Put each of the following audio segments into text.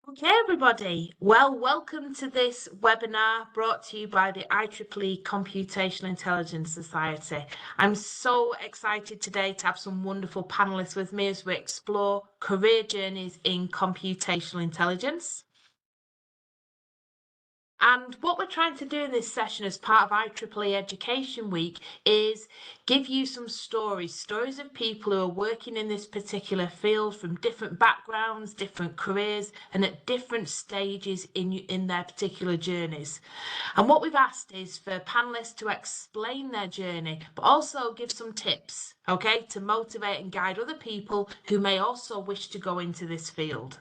Okay, everybody. Well, welcome to this webinar brought to you by the IEEE Computational Intelligence Society. I'm so excited today to have some wonderful panelists with me as we explore career journeys in computational intelligence. And what we're trying to do in this session as part of IEEE Education Week is give you some stories of people who are working in this particular field from different backgrounds, different careers, and at different stages in their particular journeys. And what we've asked is for panelists to explain their journey, but also give some tips, okay, to motivate and guide other people who may also wish to go into this field.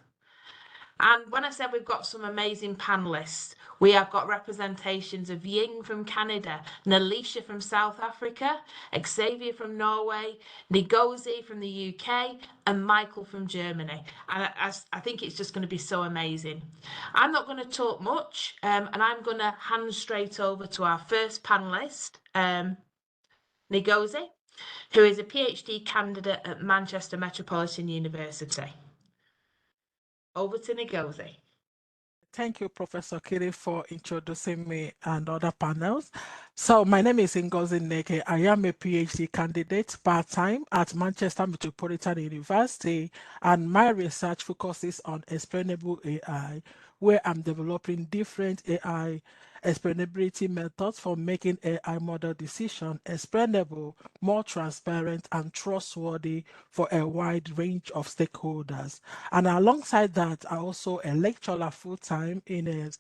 And when I said we've got some amazing panelists, we have got representations of Ying from Canada, Nelishia from South Africa, Xavier from Norway, Ngozi from the UK, and Michael from Germany. And I think it's just going to be so amazing. I'm not going to talk much, and I'm going to hand straight over to our first panelist, Ngozi, who is a PhD candidate at Manchester Metropolitan University. Over to Ngozi. Thank you, Professor Kiri, for introducing me and other panels. So my name is Ngozi Nneke. I am a PhD candidate part-time at Manchester Metropolitan University, and my research focuses on explainable AI, where I'm developing different AI explainability methods for making AI model decision explainable, more transparent, and trustworthy for a wide range of stakeholders. And alongside that, I also a lecturer full-time in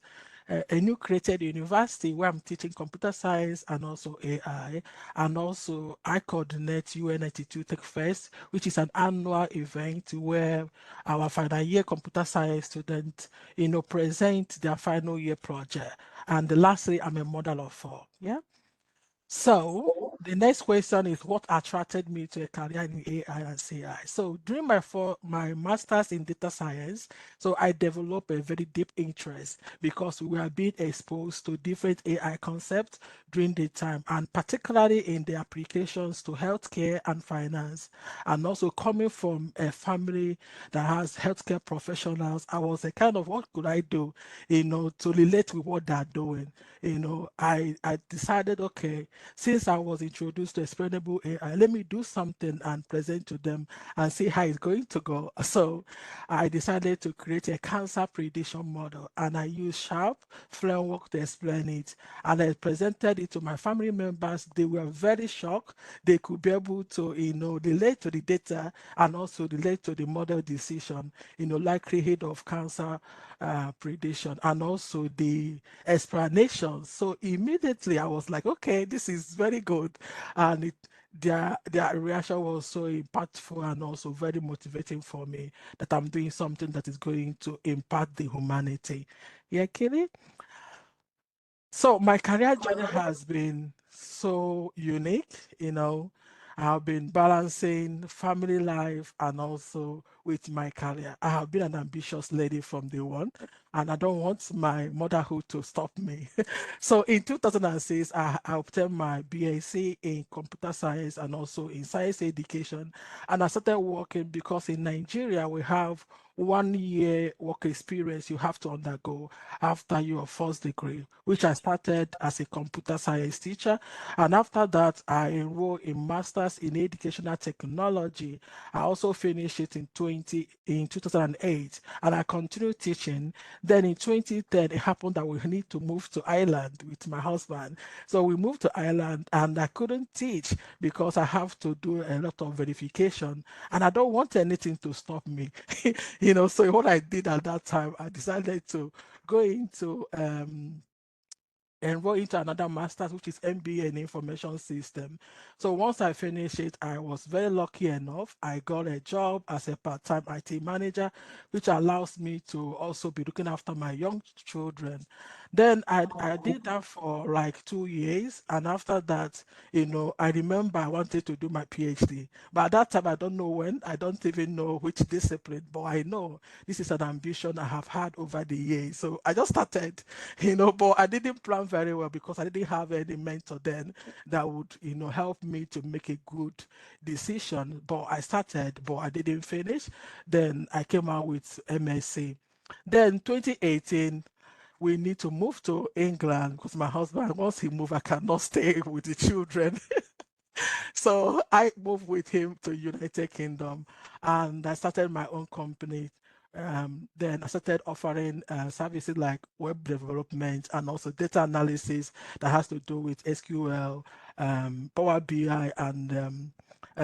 a new created university where I'm teaching computer science and also AI. And also I coordinate UN92 Tech Fest, which is an annual event where our final year computer science students, present their final year project. And lastly, I'm a model of 4. Yeah. So the next question is what attracted me to a career in AI and CI. So during my master's in data science, so I developed a very deep interest because we were being exposed to different AI concepts during the time, and particularly in the applications to healthcare and finance. And also coming from a family that has healthcare professionals, I was a kind of what could I do, to relate with what they're doing. I decided, okay, since I was introduced to explainable AI, let me do something and present to them and see how it's going to go. So I decided to create a cancer prediction model, and I used Sharp framework to explain it. And I presented it to my family members. They were very shocked. They could be able to, relate to the data and also relate to the model decision, likelihood of cancer prediction and also the explanation. So immediately I was like, okay, this is very good. And their reaction was so impactful and also very motivating for me that I'm doing something that is going to impact the humanity. Yeah, Kelly? So my career journey has been so unique, I've been balancing family life and also with my career. I have been an ambitious lady from day one, and I don't want my motherhood to stop me. So in 2006, I obtained my BSc in computer science and also in science education. And I started working because in Nigeria, we have 1 year work experience you have to undergo after your first degree, which I started as a computer science teacher. And after that, I enrolled in Masters in Educational Technology. I also finished it in 2008, and I continued teaching. Then in 2010, it happened that we need to move to Ireland with my husband. So we moved to Ireland, and I couldn't teach because I have to do a lot of verification, and I don't want anything to stop me. So what I did at that time, I decided to go into enroll into another master's, which is MBA in information system. So once I finished it, I was very lucky enough. I got a job as a part-time IT manager, which allows me to also be looking after my young children. Then I did that for like 2 years. And after that, I remember I wanted to do my PhD. But at that time, I don't know when, I don't even know which discipline, but I know this is an ambition I have had over the years. So I just started, but I didn't plan very well because I didn't have any mentor then that would, help me to make a good decision. But I started, but I didn't finish. Then I came out with MSc. Then 2018, we need to move to England because my husband, once he moved, I cannot stay with the children. So I moved with him to United Kingdom, and I started my own company. Then I started offering services like web development and also data analysis that has to do with SQL, Power BI, and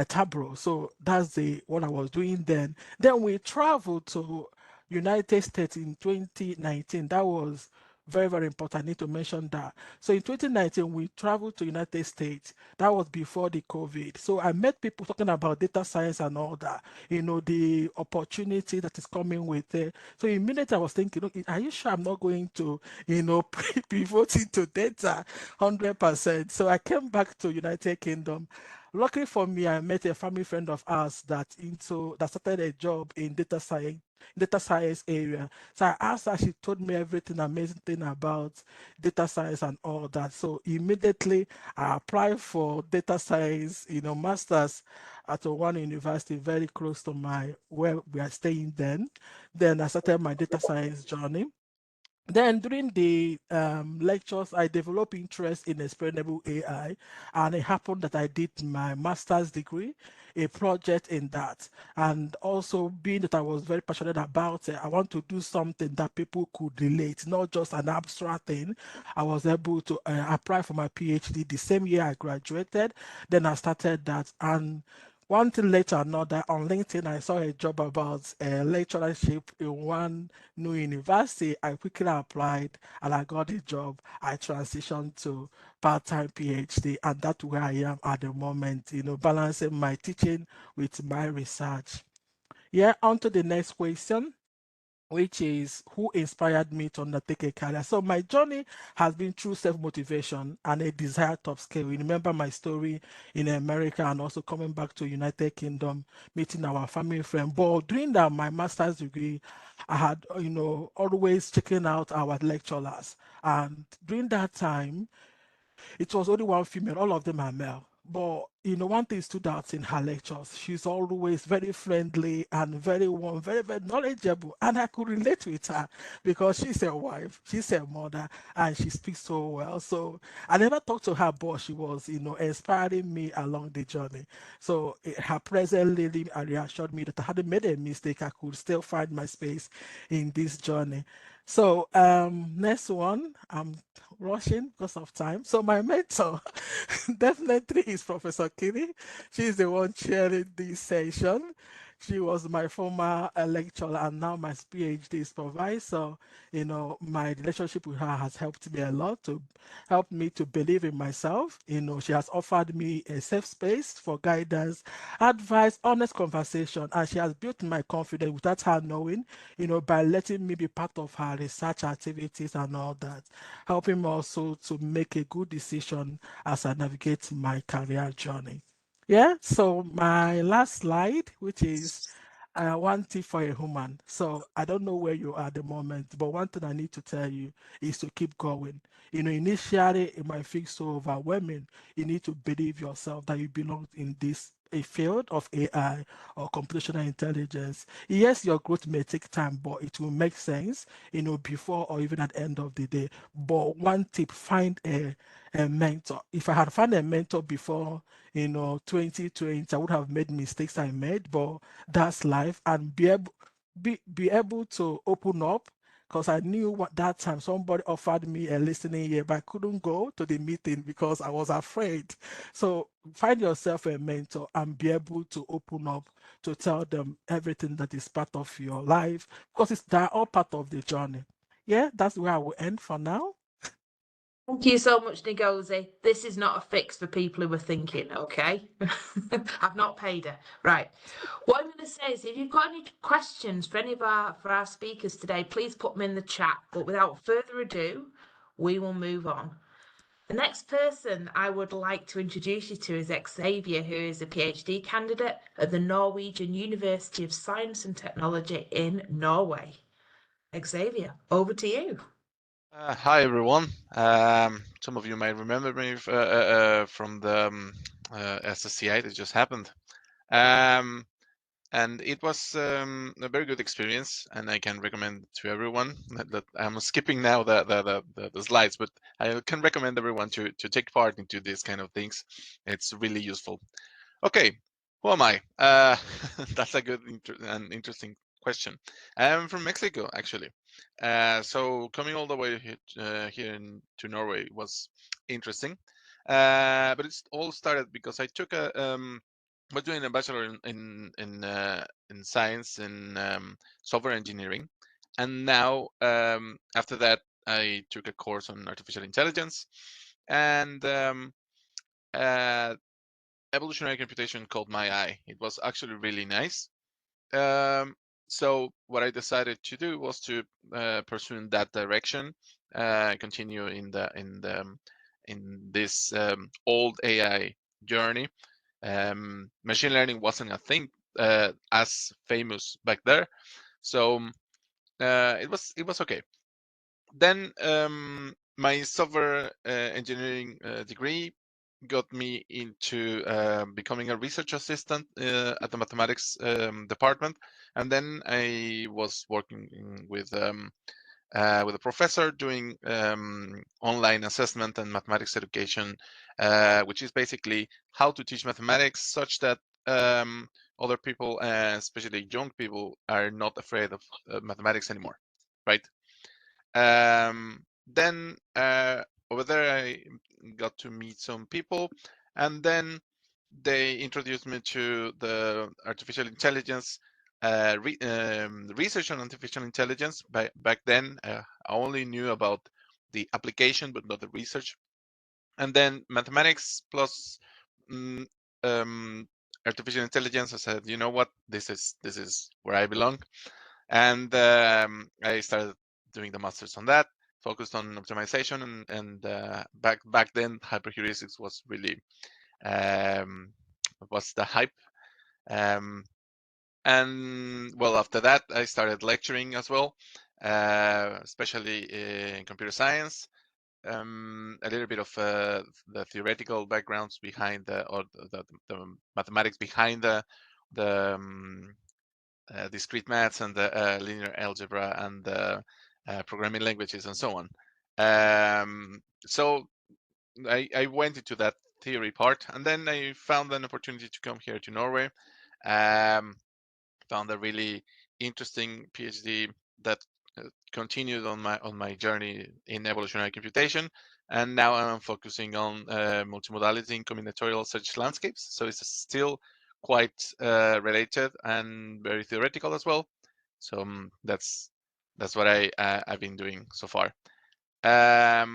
Tableau. So that's what I was doing then. Then we traveled to United States in 2019. That was very, very important. I need to mention that. So in 2019, we traveled to United States. That was before the COVID. So I met people talking about data science and all that, the opportunity that is coming with it. So immediately I was thinking, okay, are you sure I'm not going to, pivot into data 100%? So I came back to United Kingdom. Luckily for me, I met a family friend of ours that started a job in data science area. So I asked her, she told me everything amazing thing about data science and all that. So immediately I applied for data science, masters at one university very close to where we are staying then. Then I started my data science journey. Then during the lectures, I developed interest in explainable AI, and it happened that I did my master's degree, a project in that. And also being that I was very passionate about it, I want to do something that people could relate, not just an abstract thing. I was able to apply for my PhD the same year I graduated. Then I started that, and one thing later another, on LinkedIn, I saw a job about a lecturership in one new university. I quickly applied and I got a job. I transitioned to part-time PhD, and that's where I am at the moment, balancing my teaching with my research. Yeah, on to the next question, which is who inspired me to undertake a career. So my journey has been through self-motivation and a desire to upscale. You remember my story in America and also coming back to United Kingdom, meeting our family friend. But during that, my master's degree, I had, always checking out our lecturers. And during that time, it was only one female, all of them are male. But one thing stood out in her lectures. She's always very friendly and very warm, very, very knowledgeable. And I could relate with her because she's a wife, she's a mother, and she speaks so well. So I never talked to her, but she was, inspiring me along the journey. So her presence really reassured me that I hadn't made a mistake. I could still find my space in this journey. So next one, I'm rushing because of time. So my mentor definitely is Professor Kiri. She's the one chairing this session. She was my former lecturer and now my PhD supervisor. My relationship with her has helped me a lot to help me to believe in myself. She has offered me a safe space for guidance, advice, honest conversation, and she has built my confidence without her knowing, by letting me be part of her research activities and all that, helping me also to make a good decision as I navigate my career journey. Yeah, so my last slide, which is one tip for a human. So I don't know where you are at the moment, but one thing I need to tell you is to keep going. Initially it might feel so overwhelming. You need to believe yourself that you belong in this a field of AI or computational intelligence. Yes, your growth may take time, but it will make sense, before or even at the end of the day. But one tip, find a mentor. If I had found a mentor before, 2020, I would have made mistakes I made, but that's life, and be able to open up, because I knew what that time somebody offered me a listening ear, but I couldn't go to the meeting because I was afraid. So find yourself a mentor and be able to open up to tell them everything that is part of your life, because they're all part of the journey. Yeah, that's where I will end for now. Thank you so much, Ngozi. This is not a fix for people who are thinking, okay? I've not paid her. Right. What I'm going to say is if you've got any questions for any of our speakers today, please put them in the chat. But without further ado, we will move on. The next person I would like to introduce you to is Xavier, who is a PhD candidate at the Norwegian University of Science and Technology in Norway. Xavier, over to you. Hi everyone. Some of you may remember me from the SSCI that just happened. And it was a very good experience, and I can recommend to everyone. That I'm skipping now the slides, but I can recommend everyone to take part into these kind of things. It's really useful. Okay, who am I? That's a good and interesting question. I'm from Mexico, actually. So coming all the way here to Norway was interesting. But it's all started because I took was doing a bachelor in science in software engineering, and now after that I took a course on artificial intelligence, and evolutionary computation caught my eye. It was actually really nice. So what I decided to do was to pursue in that direction, continue in this old AI journey. Machine learning wasn't a thing as famous back there, so it was okay. Then my software engineering degree got me into becoming a research assistant at the mathematics department, and then I was working with a professor doing online assessment and mathematics education, which is basically how to teach mathematics such that other people, especially young people, are not afraid of mathematics anymore, right? Then over there, I got to meet some people, and then they introduced me to the artificial intelligence research on artificial intelligence. Back then, I only knew about the application, but not the research. And then mathematics plus mm, um, artificial intelligence. I said, you know what, this is where I belong, and I started doing the masters on that, focused on optimization, and back then hyperheuristics was really was the hype. And well, after that, I started lecturing as well, especially in computer science. A little bit of the theoretical backgrounds behind the mathematics behind the discrete maths and the linear algebra and the programming languages and so on. So I went into that theory part, and then I found an opportunity to come here to Norway. Found a really interesting PhD that continued on my journey in evolutionary computation, and now I'm focusing on multimodality in combinatorial search landscapes. So it's still quite related and very theoretical as well. So that's what I've been doing so far. I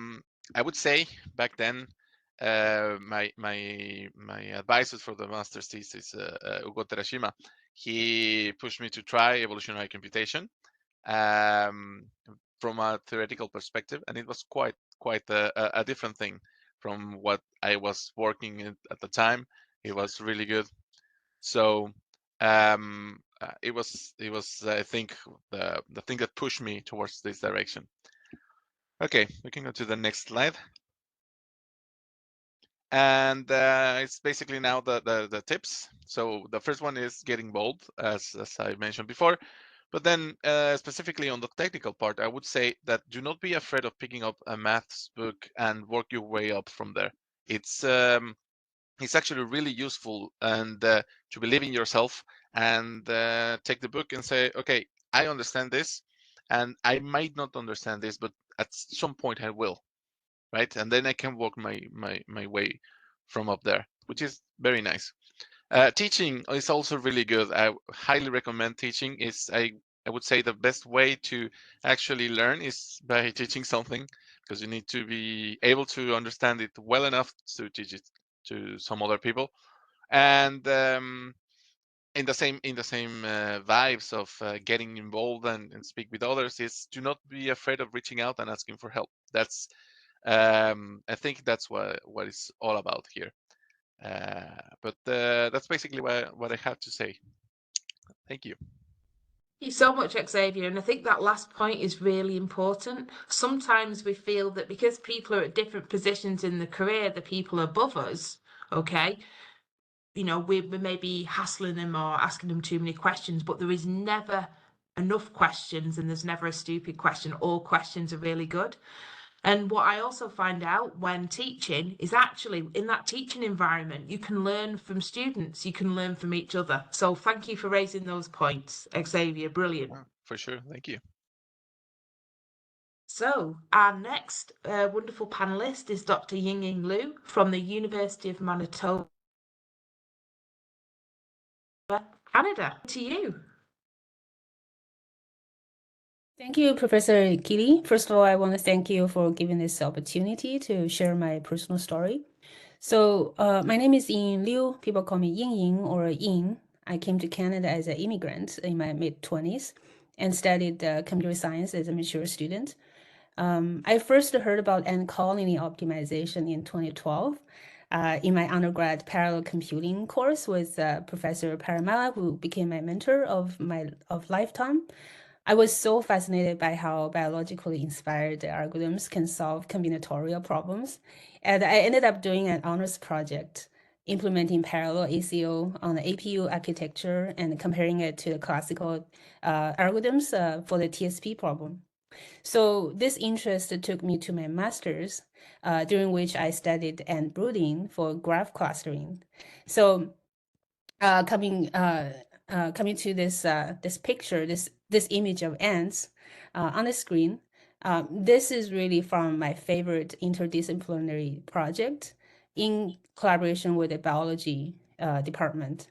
would say back then my advisor for the master's thesis, Ugo Terashima, he pushed me to try evolutionary computation from a theoretical perspective, and it was quite a different thing from what I was working at the time. It was really good. So it was I think the thing that pushed me towards this direction. Okay, we can go to the next slide. And it's basically now the tips. So the first one is getting bold, as I mentioned before. But then specifically on the technical part, I would say that do not be afraid of picking up a maths book and work your way up from there. It's actually really useful, and to believe in yourself and take the book and say, okay, I understand this, and I might not understand this, but at some point I will, right? And then I can walk my way from up there, which is very nice. Teaching is also really good. I highly recommend teaching. I would say the best way to actually learn is by teaching something, because you need to be able to understand it well enough to teach it to some other people. And in the same vibes of getting involved and speak with others, is do not be afraid of reaching out and asking for help. That's I think that's what it's all about here. But that's basically what I have to say. Thank you. Thank you so much, Xavier. And I think that last point is really important. Sometimes we feel that because people are at different positions in the career, the people above us, okay, we may be hassling them or asking them too many questions, but there is never enough questions and there's never a stupid question. All questions are really good. And what I also find out when teaching is actually in that teaching environment, you can learn from students, you can learn from each other. So thank you for raising those points, Xavier. Brilliant. Oh, for sure. Thank you. So our next wonderful panelist is Dr. Ying Liu from the University of Manitoba, Canada. To you. Thank you, Professor Kitty. First of all, I want to thank you for giving this opportunity to share my personal story. So my name is Ying Liu. People call me Ying or Ying. I came to Canada as an immigrant in my mid-20s and studied computer science as a mature student. I first heard about ant colony optimization in 2012 in my undergrad parallel computing course with Professor Paramala, who became my mentor of lifetime. I was so fascinated by how biologically inspired algorithms can solve combinatorial problems. And I ended up doing an honors project implementing parallel ACO on the APU architecture and comparing it to the classical algorithms for the TSP problem. So this interest took me to my master's, during which I studied ant brooding for graph clustering. So coming to this picture, this image of ants on the screen, this is really from my favorite interdisciplinary project in collaboration with the biology department.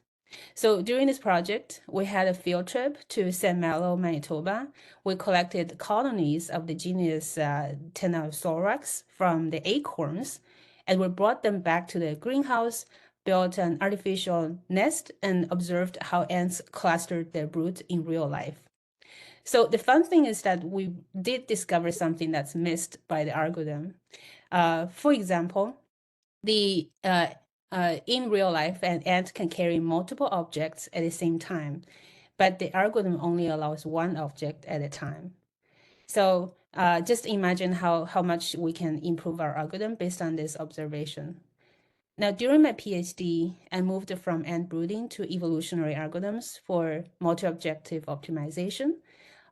So during this project, we had a field trip to St. Malo, Manitoba. We collected colonies of the genus Tenosaurex from the acorns, and we brought them back to the greenhouse, built an artificial nest, and observed how ants clustered their brood in real life. So the fun thing is that we did discover something that's missed by the algorithm. For example, in real life, an ant can carry multiple objects at the same time, but the algorithm only allows one object at a time. So just imagine how much we can improve our algorithm based on this observation. Now, during my PhD, I moved from ant brooding to evolutionary algorithms for multi-objective optimization.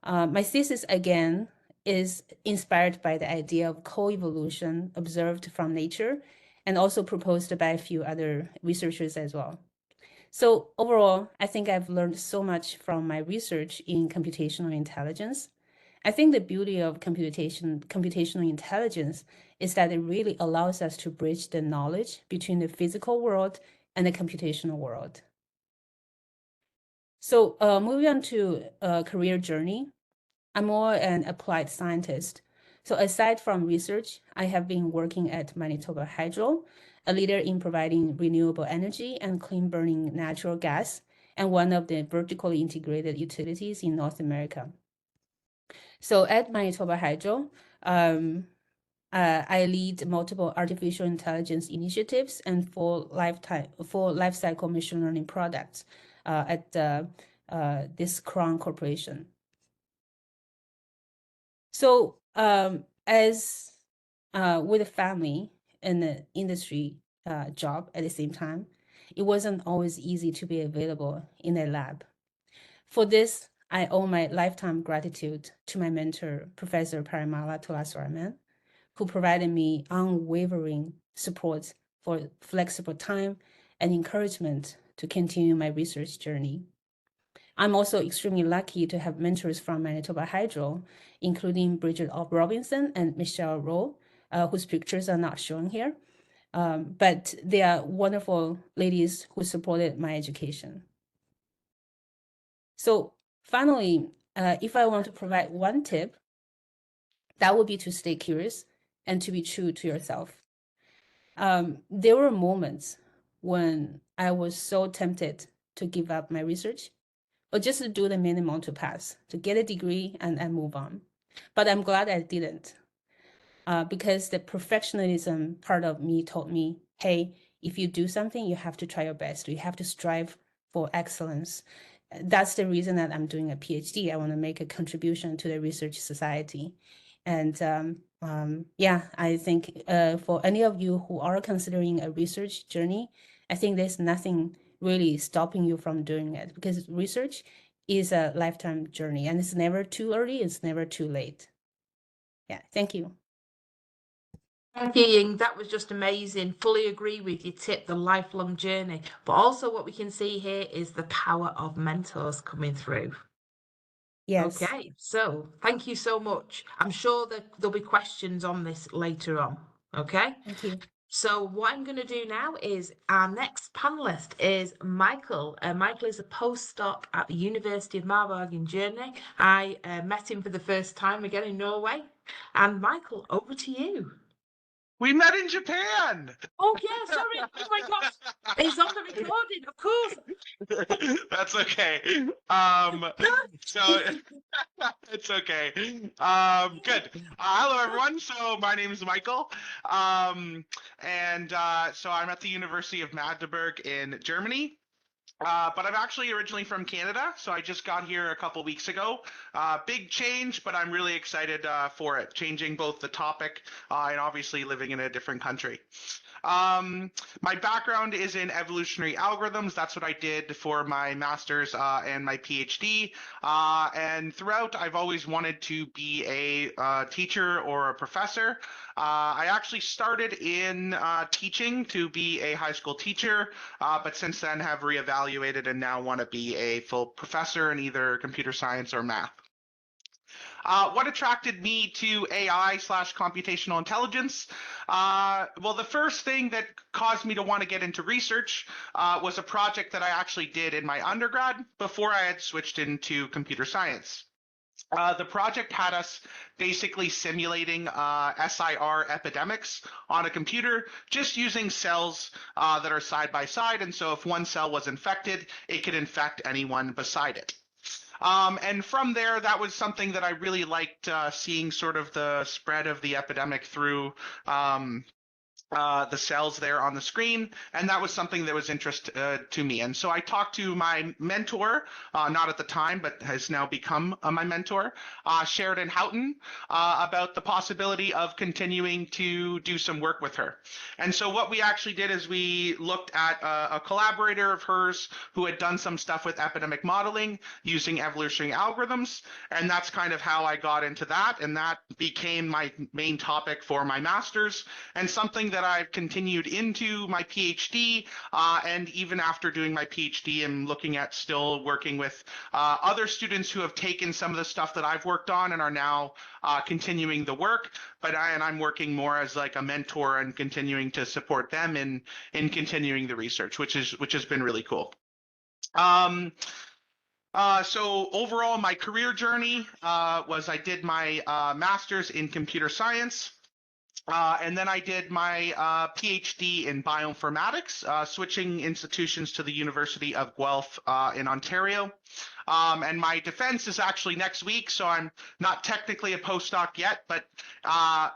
My thesis, again, is inspired by the idea of co-evolution observed from nature and also proposed by a few other researchers as well. So overall, I think I've learned so much from my research in computational intelligence. I think the beauty of computational intelligence is that it really allows us to bridge the knowledge between the physical world and the computational world. So moving on to a career journey, I'm more an applied scientist. So aside from research, I have been working at Manitoba Hydro, a leader in providing renewable energy and clean burning natural gas, and one of the vertically integrated utilities in North America. So at Manitoba Hydro, I lead multiple artificial intelligence initiatives and full life cycle machine learning products at this Crown Corporation. So as with a family and the industry job at the same time, it wasn't always easy to be available in a lab. For this, I owe my lifetime gratitude to my mentor, Professor Paramala Tulaswaraman, who provided me unwavering support for flexible time and encouragement to continue my research journey. I'm also extremely lucky to have mentors from Manitoba Hydro, including Bridget Robinson and Michelle Rowe, whose pictures are not shown here. But they are wonderful ladies who supported my education. So finally, if I want to provide one tip, that would be to stay curious and to be true to yourself. There were moments when I was so tempted to give up my research or just to do the minimum to pass, to get a degree and move on. But I'm glad I didn't, because the perfectionism part of me told me, hey, if you do something, you have to try your best. You have to strive for excellence. That's the reason that I'm doing a PhD. I want to make a contribution to the research society. And yeah, I think for any of you who are considering a research journey, I think there's nothing really stopping you from doing it, because research is a lifetime journey, and it's never too early, it's never too late. Yeah, thank you. Thank you, Ying. That was just amazing. Fully agree with your tip, the lifelong journey. But also what we can see here is the power of mentors coming through. Yes. Okay, so thank you so much. I'm sure that there'll be questions on this later on. Okay. Thank you. So what I'm going to do now is our next panelist is Michael. Michael is a postdoc at the University of Marburg in Germany. I met him for the first time again in Norway. And Michael, over to you. We met in Japan. Oh yeah, sorry. Oh my gosh, it's on the recording, of course. That's okay. So it's okay. Good. Hello, everyone. So my name is Michael, and so I'm at the University of Magdeburg in Germany. But I'm actually originally from Canada, so I just got here a couple weeks ago. Big change, but I'm really excited for it, changing both the topic and obviously living in a different country. My background is in evolutionary algorithms. That's what I did for my master's and my PhD. And throughout, I've always wanted to be a teacher or a professor. I actually started in teaching to be a high school teacher, but since then have reevaluated and now want to be a full professor in either computer science or math. What attracted me to AI/computational intelligence? Well, the first thing that caused me to want to get into research was a project that I actually did in my undergrad before I had switched into computer science. The project had us basically simulating SIR epidemics on a computer, just using cells that are side by side. And so if one cell was infected, it could infect anyone beside it. And from there, that was something that I really liked, seeing sort of the spread of the epidemic through the cells there on the screen, and that was something that was interest to me. And so I talked to my mentor, not at the time, but has now become my mentor, Sheridan Houghton, about the possibility of continuing to do some work with her. And so what we actually did is we looked at a collaborator of hers who had done some stuff with epidemic modeling using evolutionary algorithms, and that's kind of how I got into that, and that became my main topic for my master's, and something that I've continued into my PhD, and even after doing my PhD, I'm looking at still working with other students who have taken some of the stuff that I've worked on and are now continuing the work. But I'm working more as like a mentor and continuing to support them in continuing the research, which has been really cool. So overall, my career journey was I did my master's in computer science. And then I did my PhD in bioinformatics, switching institutions to the University of Guelph in Ontario. And my defense is actually next week, so I'm not technically a postdoc yet, but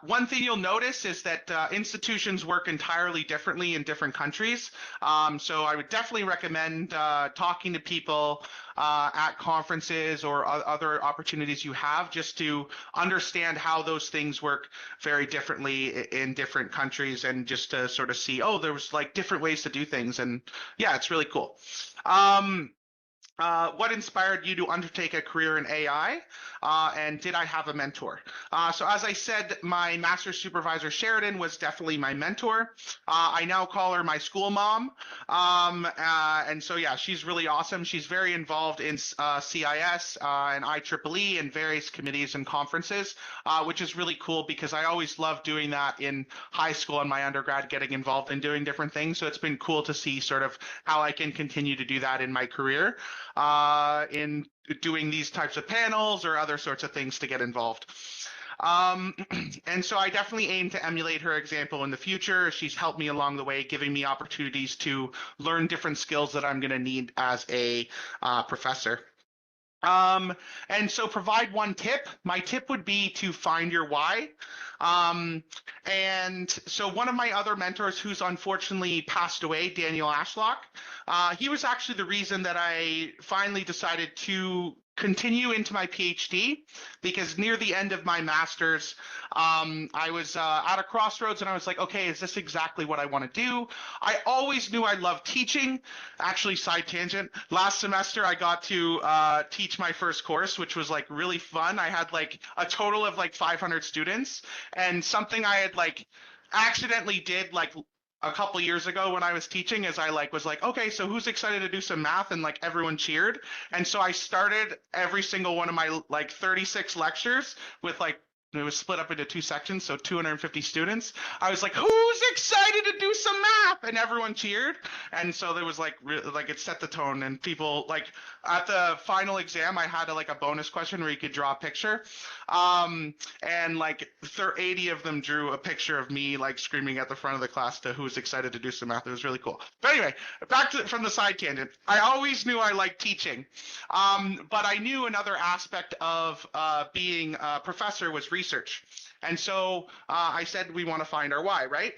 one thing you'll notice is that institutions work entirely differently in different countries. So I would definitely recommend talking to people at conferences or other opportunities you have, just to understand how those things work very differently in different countries, and just to sort of see, oh, there's like different ways to do things. And yeah, it's really cool. What inspired you to undertake a career in AI? And did I have a mentor? So as I said, my master's supervisor, Sheridan, was definitely my mentor. I now call her my school mom. And so, yeah, she's really awesome. She's very involved in CIS and IEEE and various committees and conferences, which is really cool because I always loved doing that in high school and my undergrad, getting involved in doing different things. So it's been cool to see sort of how I can continue to do that in my career, in doing these types of panels or other sorts of things to get involved. And so I definitely aim to emulate her example in the future. She's helped me along the way, giving me opportunities to learn different skills that I'm going to need as a professor. And so provide one tip. My tip would be to find your why. And so one of my other mentors, who's unfortunately passed away, Daniel Ashlock, he was actually the reason that I finally decided to continue into my PhD, because near the end of my master's, I was at a crossroads and I was like, okay, is this exactly what I want to do? I always knew I loved teaching. Actually, side tangent, last semester I got to teach my first course, which was like really fun. I had like a total of like 500 students, and something I had like accidentally did like a couple years ago when I was teaching is I like was like, okay, so who's excited to do some math? And like everyone cheered. And so I started every single one of my like 36 lectures with like, it was split up into 2 sections, so 250 students. I was like, who's excited to do some math? And everyone cheered. And so there was like it set the tone, and people like at the final exam, I had like a bonus question where you could draw a picture. And like 80 of them drew a picture of me like screaming at the front of the class to who's excited to do some math. It was really cool. But anyway, back to from the side tangent. I always knew I liked teaching, but I knew another aspect of being a professor was research. And so I said, we want to find our why, right?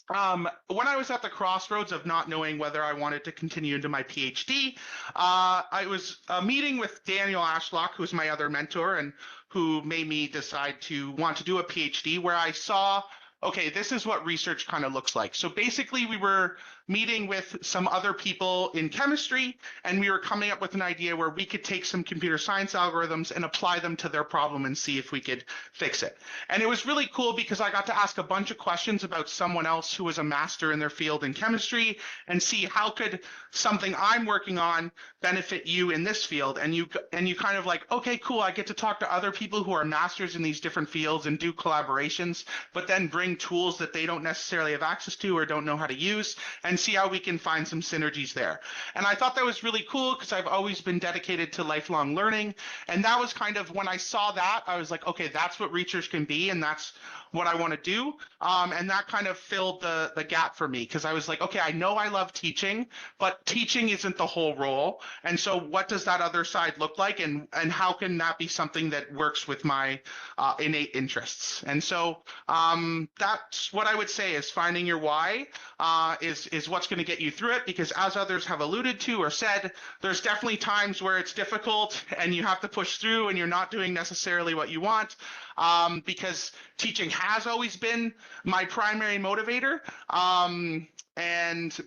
When I was at the crossroads of not knowing whether I wanted to continue into my PhD, I was meeting with Daniel Ashlock, who's my other mentor and who made me decide to want to do a PhD, where I saw, okay, this is what research kind of looks like. So basically we were meeting with some other people in chemistry, and we were coming up with an idea where we could take some computer science algorithms and apply them to their problem and see if we could fix it. And it was really cool because I got to ask a bunch of questions about someone else who was a master in their field in chemistry and see how could something I'm working on benefit you in this field. And you kind of like, okay, cool, I get to talk to other people who are masters in these different fields and do collaborations, but then bring tools that they don't necessarily have access to or don't know how to use, and see how we can find some synergies there. And I thought that was really cool because I've always been dedicated to lifelong learning. And that was kind of when I saw that, I was like, okay, that's what research can be, and that's what I want to do. And that kind of filled the gap for me, because I was like, okay, I know I love teaching, but teaching isn't the whole role. And so what does that other side look like, and how can that be something that works with my innate interests? And so that's what I would say is finding your why is what's going to get you through it, because as others have alluded to or said, there's definitely times where it's difficult and you have to push through and you're not doing necessarily what you want, because teaching has always been my primary motivator.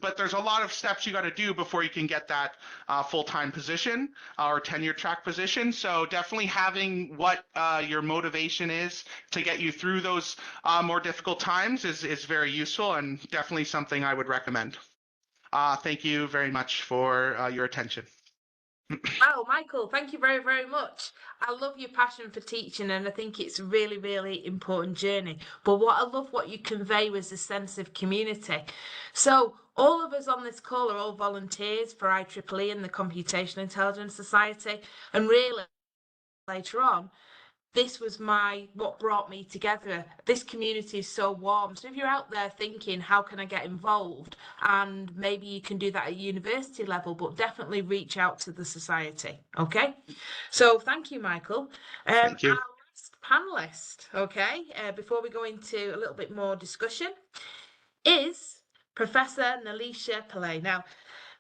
But there's a lot of steps you got to do before you can get that full-time position or tenure track position. So definitely having what your motivation is to get you through those more difficult times is very useful, and definitely something I would recommend. Thank you very much for your attention. Wow, Michael, thank you very, very much. I love your passion for teaching, and I think it's a really, really important journey. But what I love what you convey was a sense of community. So all of us on this call are all volunteers for IEEE and the Computational Intelligence Society. And really, later on, this was what brought me together. This community is so warm. So if you're out there thinking, how can I get involved? And maybe you can do that at university level, but definitely reach out to the society. Okay. So thank you, Michael. Thank you. Our last panelist, okay, before we go into a little bit more discussion, is Professor Nelishia Pillay. Now,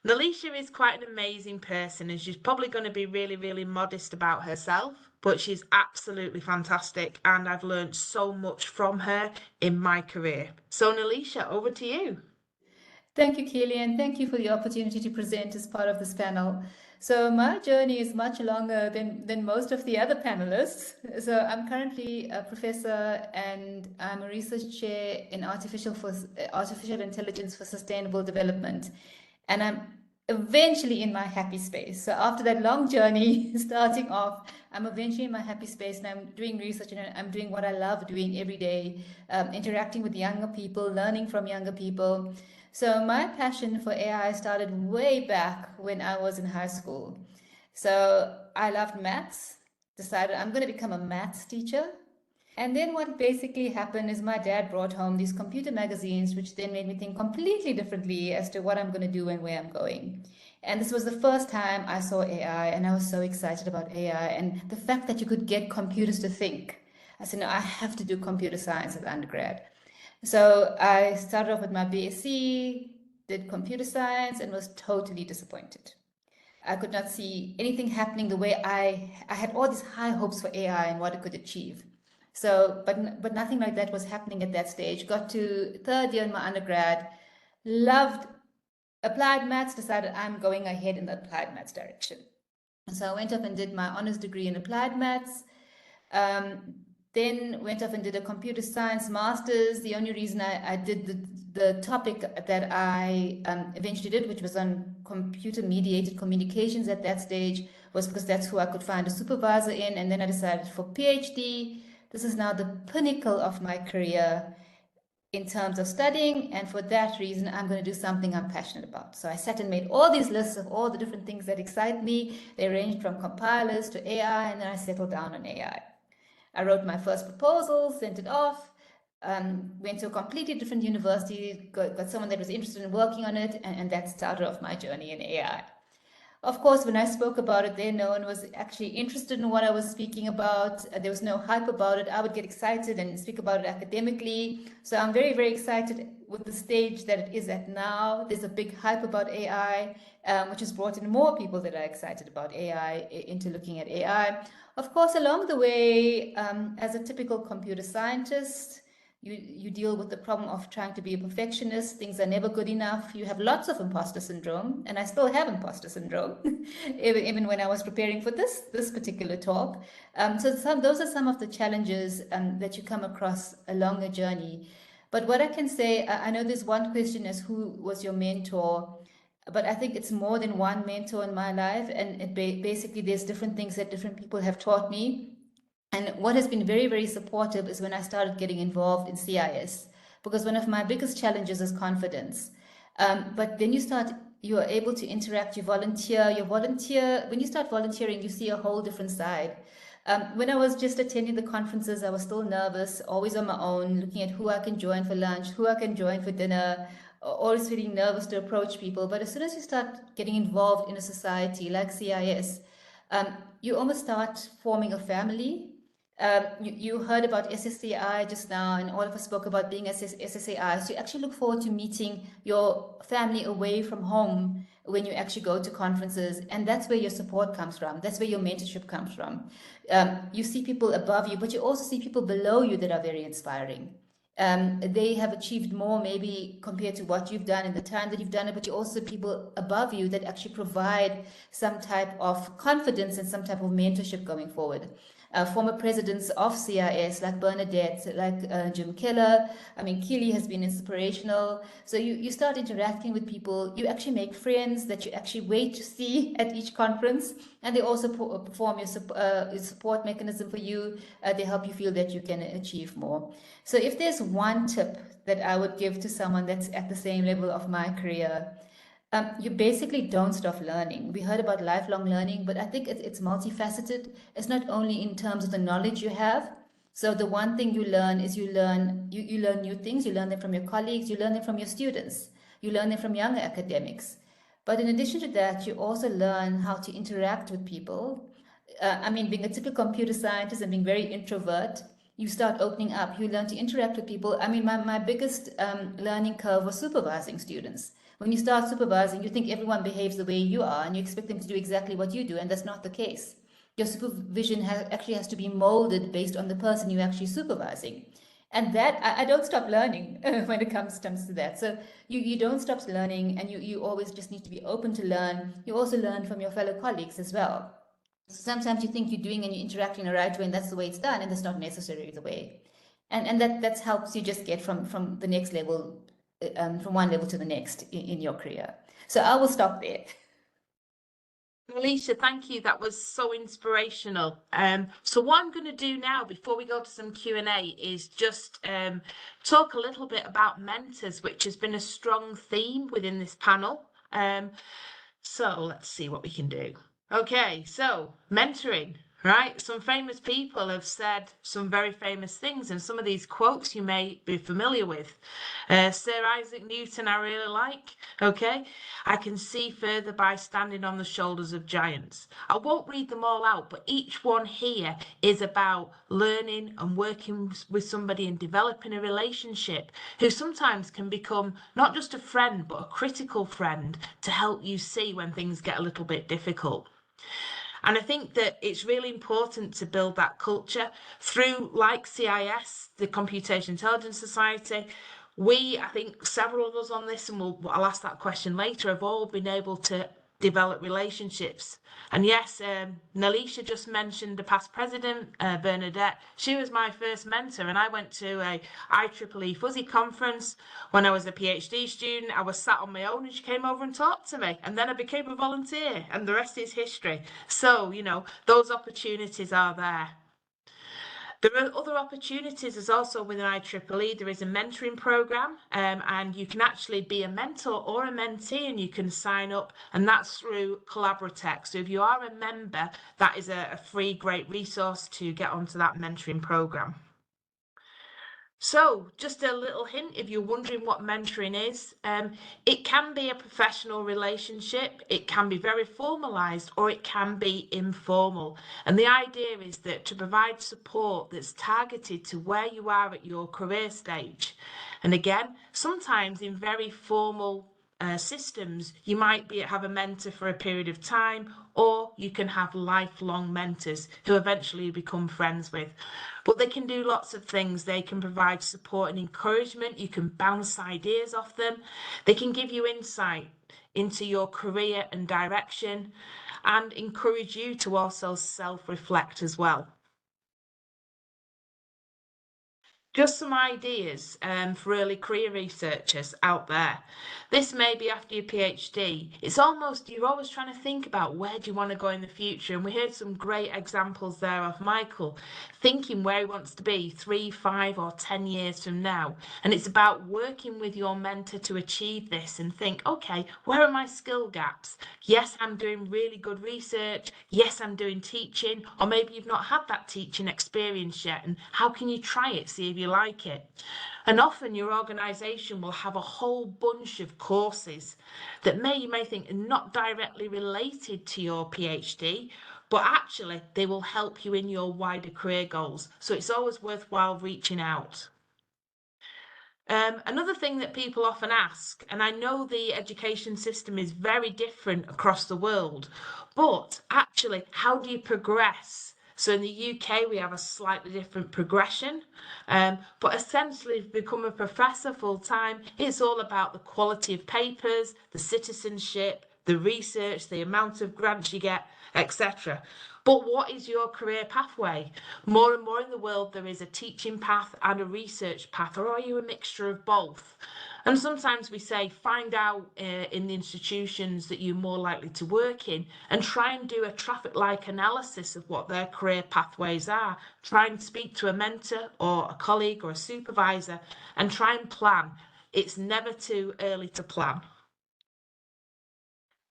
Nelishia is quite an amazing person, and she's probably going to be really, really modest about herself, but she's absolutely fantastic, and I've learned so much from her in my career. So Nelishia, over to you. Thank you, Keely, and thank you for the opportunity to present as part of this panel. So my journey is much longer than most of the other panelists. So I'm currently a professor, and I'm a research chair in artificial intelligence for sustainable development. And I'm eventually in my happy space. So after that long journey, starting off, I'm eventually in my happy space, and I'm doing research, and I'm doing what I love doing every day, interacting with younger people, learning from younger people. So my passion for AI started way back when I was in high school. So I loved maths, decided I'm going to become a maths teacher. And then what basically happened is my dad brought home these computer magazines, which then made me think completely differently as to what I'm going to do and where I'm going. And this was the first time I saw AI, and I was so excited about AI and the fact that you could get computers to think. I said, no, I have to do computer science at undergrad. So I started off with my BSc, did computer science, and was totally disappointed. I could not see anything happening the way I had all these high hopes for AI and what it could achieve. So, but nothing like that was happening at that stage. Got to third year in my undergrad, loved applied maths, decided I'm going ahead in the applied maths direction. So I went up and did my honors degree in applied maths. Then went off and did a computer science master's. The only reason I did the topic that I eventually did, which was on computer-mediated communications at that stage, was because that's who I could find a supervisor in. And then I decided for PhD, this is now the pinnacle of my career in terms of studying, and for that reason, I'm going to do something I'm passionate about. So I sat and made all these lists of all the different things that excite me. They ranged from compilers to AI, and then I settled down on AI. I wrote my first proposal, sent it off, went to a completely different university, got someone that was interested in working on it, and that started off my journey in AI. Of course, when I spoke about it there, no one was actually interested in what I was speaking about. There was no hype about it. I would get excited and speak about it academically. So I'm very, very excited with the stage that it is at now. There's a big hype about AI, which has brought in more people that are excited about AI into looking at AI. Of course, along the way, as a typical computer scientist, you deal with the problem of trying to be a perfectionist. Things are never good enough. You have lots of imposter syndrome, and I still have imposter syndrome, even when I was preparing for this particular talk. So those are some of the challenges that you come across along a journey. But what I can say, I know there's one question as who was your mentor, but I think it's more than one mentor in my life, and basically there's different things that different people have taught me. And what has been very, very supportive is when I started getting involved in CIS, because one of my biggest challenges is confidence. But then you are able to interact, you volunteer, when you start volunteering, you see a whole different side. When I was just attending the conferences, I was still nervous, always on my own, looking at who I can join for lunch, who I can join for dinner, always feeling nervous to approach people. But as soon as you start getting involved in a society like CIS, you almost start forming a family. You heard about SSCI just now, and all of us spoke about being SSCI. So you actually look forward to meeting your family away from home when you actually go to conferences, and that's where your support comes from. That's where your mentorship comes from. You see people above you, but you also see people below you that are very inspiring. They have achieved more maybe compared to what you've done in the time that you've done it, but you also people above you that actually provide some type of confidence and some type of mentorship going forward. Former presidents of CIS like Bernadette, like Jim Keller. I mean, Keely has been inspirational. So you start interacting with people, you actually make friends that you actually wait to see at each conference, and they also perform your support mechanism for you. They help you feel that you can achieve more. So if there's one tip that I would give to someone that's at the same level of my career, you basically don't stop learning. We heard about lifelong learning, but I think it's multifaceted. It's not only in terms of the knowledge you have. So the one thing you learn is you learn new things. You learn them from your colleagues. You learn them from your students. You learn them from younger academics. But in addition to that, you also learn how to interact with people. I mean, being a typical computer scientist and being very introvert, you start opening up. You learn to interact with people. I mean, my biggest learning curve was supervising students. When you start supervising, you think everyone behaves the way you are, and you expect them to do exactly what you do, and that's not the case. Your supervision actually has to be molded based on the person you're actually supervising. And that, I don't stop learning when it comes to that. So you don't stop learning, and you always just need to be open to learn. You also learn from your fellow colleagues as well. Sometimes you think you're doing and you're interacting the right way, and that's the way it's done, and that's not necessarily the way. And that helps you just get from the next level, from one level to the next in your career. So I will stop there. Nelishia, thank you. That was so inspirational. So what I'm going to do now, before we go to some Q&A, is just talk a little bit about mentors, which has been a strong theme within this panel. So let's see what we can do. Okay, so mentoring, right? Some famous people have said some very famous things, and some of these quotes you may be familiar with. Sir Isaac Newton, I really like. Okay, I can see further by standing on the shoulders of giants. I won't read them all out, but each one here is about learning and working with somebody and developing a relationship who sometimes can become not just a friend, but a critical friend to help you see when things get a little bit difficult. And I think that it's really important to build that culture through, like CIS, the Computational Intelligence Society. I think several of us on this, and I'll ask that question later, have all been able to develop relationships. And yes, Nelishia just mentioned the past president, Bernadette. She was my first mentor, and I went to a IEEE Fuzzy conference when I was a PhD student. I was sat on my own, and she came over and talked to me, and then I became a volunteer, and the rest is history. So, you know, those opportunities are there. There are other opportunities as also within IEEE. There is a mentoring program, and you can actually be a mentor or a mentee, and you can sign up, and that's through Collaboratech. So if you are a member, that is a free great resource to get onto that mentoring program. So just a little hint, if you're wondering what mentoring is, it can be a professional relationship, it can be very formalized, or it can be informal. And the idea is that to provide support that's targeted to where you are at your career stage. And again, sometimes in very formal systems, you might have a mentor for a period of time, or you can have lifelong mentors who eventually become friends with. But they can do lots of things. They can provide support and encouragement. You can bounce ideas off them. They can give you insight into your career and direction, and encourage you to also self-reflect as well. Just some ideas for early career researchers out there. This may be after your PhD. It's almost, you're always trying to think about where do you want to go in the future. And we heard some great examples there of Michael, thinking where he wants to be 3, 5 or 10 years from now. And it's about working with your mentor to achieve this and think, okay, where are my skill gaps? Yes, I'm doing really good research. Yes, I'm doing teaching, or maybe you've not had that teaching experience yet. And how can you try it? See if you like it. And often your organization will have a whole bunch of courses that you may think are not directly related to your PhD, but actually they will help you in your wider career goals. So it's always worthwhile reaching out. Another thing that people often ask, and I know the education system is very different across the world, but actually, how do you progress? So in the UK, we have a slightly different progression, but essentially to become a professor full-time, it's all about the quality of papers, the citizenship, the research, the amount of grants you get, etc. But what is your career pathway? More and more in the world, there is a teaching path and a research path, or are you a mixture of both? And sometimes we say, find out in the institutions that you're more likely to work in, and try and do a traffic-like analysis of what their career pathways are. Try and speak to a mentor or a colleague or a supervisor, and try and plan. It's never too early to plan.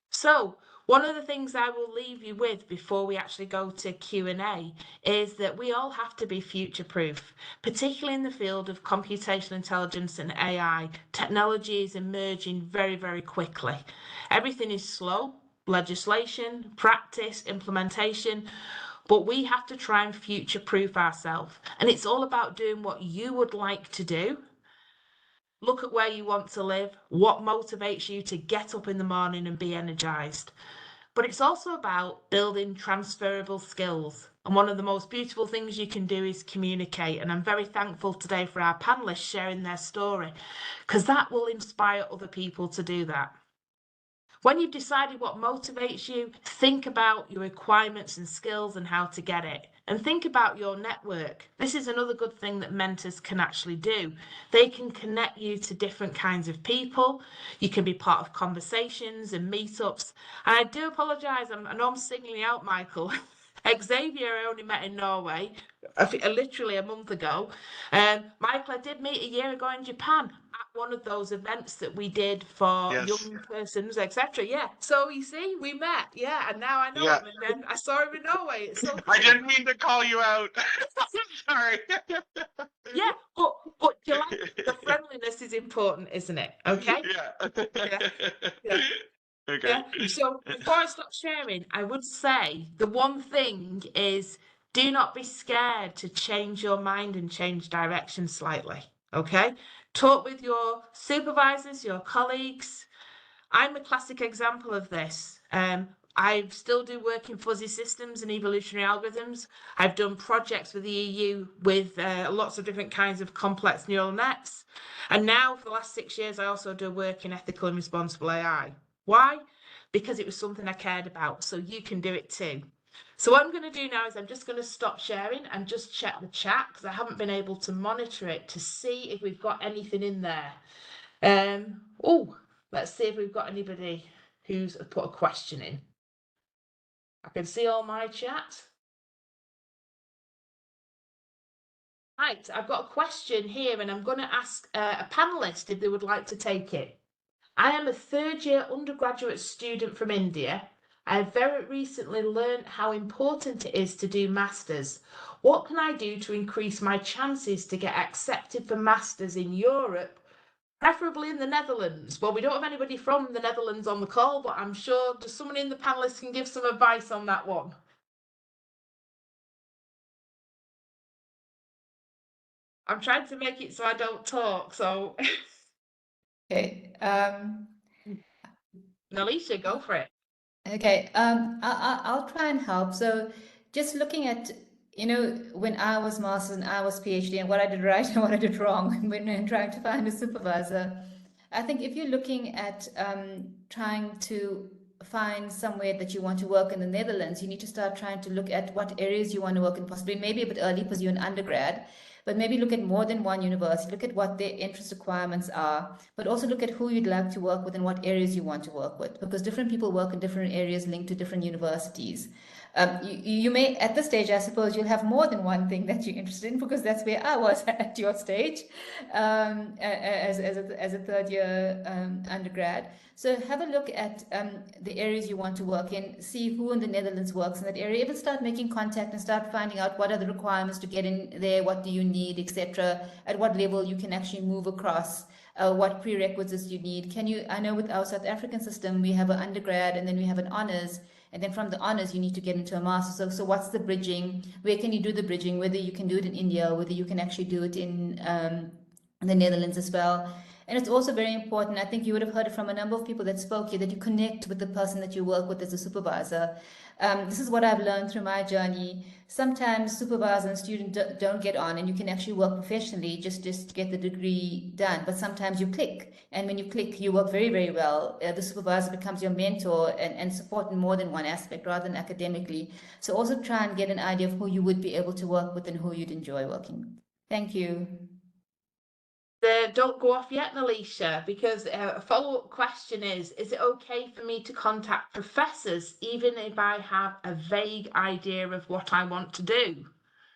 So one of the things I will leave you with before we actually go to Q&A is that we all have to be future-proof, particularly in the field of computational intelligence and AI. Technology is emerging very, very quickly. Everything is slow, legislation, practice, implementation, but we have to try and future-proof ourselves. And it's all about doing what you would like to do. Look at where you want to live, what motivates you to get up in the morning and be energized. But it's also about building transferable skills. And one of the most beautiful things you can do is communicate. And I'm very thankful today for our panelists sharing their story, because that will inspire other people to do that. When you've decided what motivates you, think about your requirements and skills and how to get it. And think about your network. This is another good thing that mentors can actually do. They can connect you to different kinds of people. You can be part of conversations and meetups. And I do apologise, I know I'm singling out Michael. Xavier I only met in Norway, literally a month ago. Michael, I did meet a year ago in Japan at one of those events that we did for Yes. young persons, etc. Yeah. So you see, we met. Yeah, and now I know Yeah. him, and then I saw him in Norway. It's so I cool. didn't mean to call you out. Sorry. Yeah, but you like the friendliness is important, isn't it? Okay. Yeah. Yeah. Okay. Yeah. So before I stop sharing, I would say the one thing is do not be scared to change your mind and change direction slightly. Okay. Talk with your supervisors, your colleagues. I'm a classic example of this. I still do work in fuzzy systems and evolutionary algorithms. I've done projects with the EU with lots of different kinds of complex neural nets. And now, for the last 6 years, I also do work in ethical and responsible AI. Why? Because it was something I cared about. So you can do it too. So what I'm going to do now is I'm just going to stop sharing and just check the chat because I haven't been able to monitor it to see if we've got anything in there. Oh, let's see if we've got anybody who's put a question in. I can see all my chat. Right, I've got a question here and I'm going to ask a panelist if they would like to take it. I am a third-year undergraduate student from India. I have very recently learned how important it is to do masters. What can I do to increase my chances to get accepted for masters in Europe, preferably in the Netherlands? Well, we don't have anybody from the Netherlands on the call, but I'm sure someone in the panelists can give some advice on that one. I'm trying to make it so I don't talk, so Okay. Nelishia, go for it. Okay, I'll try and help. So just looking at, when I was master's and I was PhD and what I did right and what I did wrong when trying to find a supervisor, I think if you're looking at trying to find somewhere that you want to work in the Netherlands, you need to start trying to look at what areas you want to work in, possibly maybe a bit early because you're an undergrad, but maybe look at more than one university, look at what their interest requirements are, but also look at who you'd like to work with and what areas you want to work with, because different people work in different areas linked to different universities. You may, at this stage, I suppose you'll have more than one thing that you're interested in, because that's where I was at your stage as a third year undergrad. So have a look at the areas you want to work in, see who in the Netherlands works in that area, even start making contact and start finding out what are the requirements to get in there, what do you need, etc., at what level you can actually move across. What prerequisites you need. I know with our South African system, we have an undergrad and then we have an honors, and then from the honors, you need to get into a master. So what's the bridging? Where can you do the bridging? Whether you can do it in India, whether you can actually do it in the Netherlands as well. And it's also very important, I think you would have heard it from a number of people that spoke here, that you connect with the person that you work with as a supervisor. This is what I've learned through my journey. Sometimes supervisor and student don't get on, and you can actually work professionally just get the degree done. But sometimes you click, and when you click, you work very, very well. The supervisor becomes your mentor and support in more than one aspect rather than academically. So also try and get an idea of who you would be able to work with and who you'd enjoy working with. Thank you. Don't go off yet, Nelishia, because a follow-up question is it okay for me to contact professors even if I have a vague idea of what I want to do?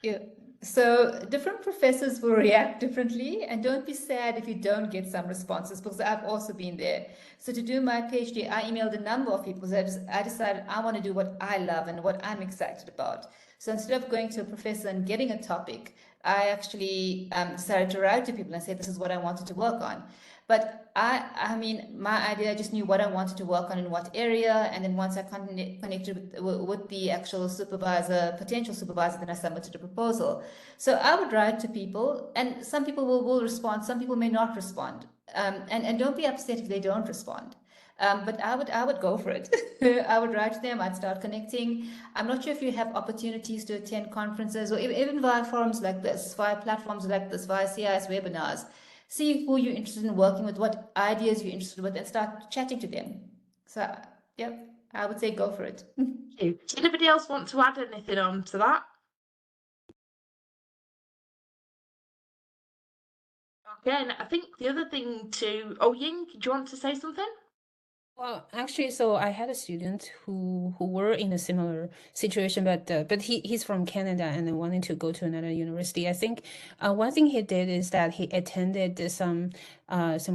Yeah. So different professors will react differently, and don't be sad if you don't get some responses, because I've also been there. So to do my PhD, I emailed a number of people. So I decided I want to do what I love and what I'm excited about. So instead of going to a professor and getting a topic, I actually decided to write to people and say, this is what I wanted to work on. But I mean, my idea, I just knew what I wanted to work on in what area. And then once I connected with the actual supervisor, potential supervisor, then I submitted a proposal. So I would write to people, and some people will respond, some people may not respond. And don't be upset if they don't respond. But I would go for it. I would write to them, I'd start connecting. I'm not sure if you have opportunities to attend conferences or even via forums like this, via platforms like this, via CIS webinars. See who you're interested in working with, what ideas you're interested with, and start chatting to them. So, yep, I would say go for it. Does anybody else want to add anything on to that? Okay, and I think the other thing Ying, do you want to say something? Well, actually, so I had a student who were in a similar situation, but he's from Canada and then wanted to go to another university. I think one thing he did is that he attended some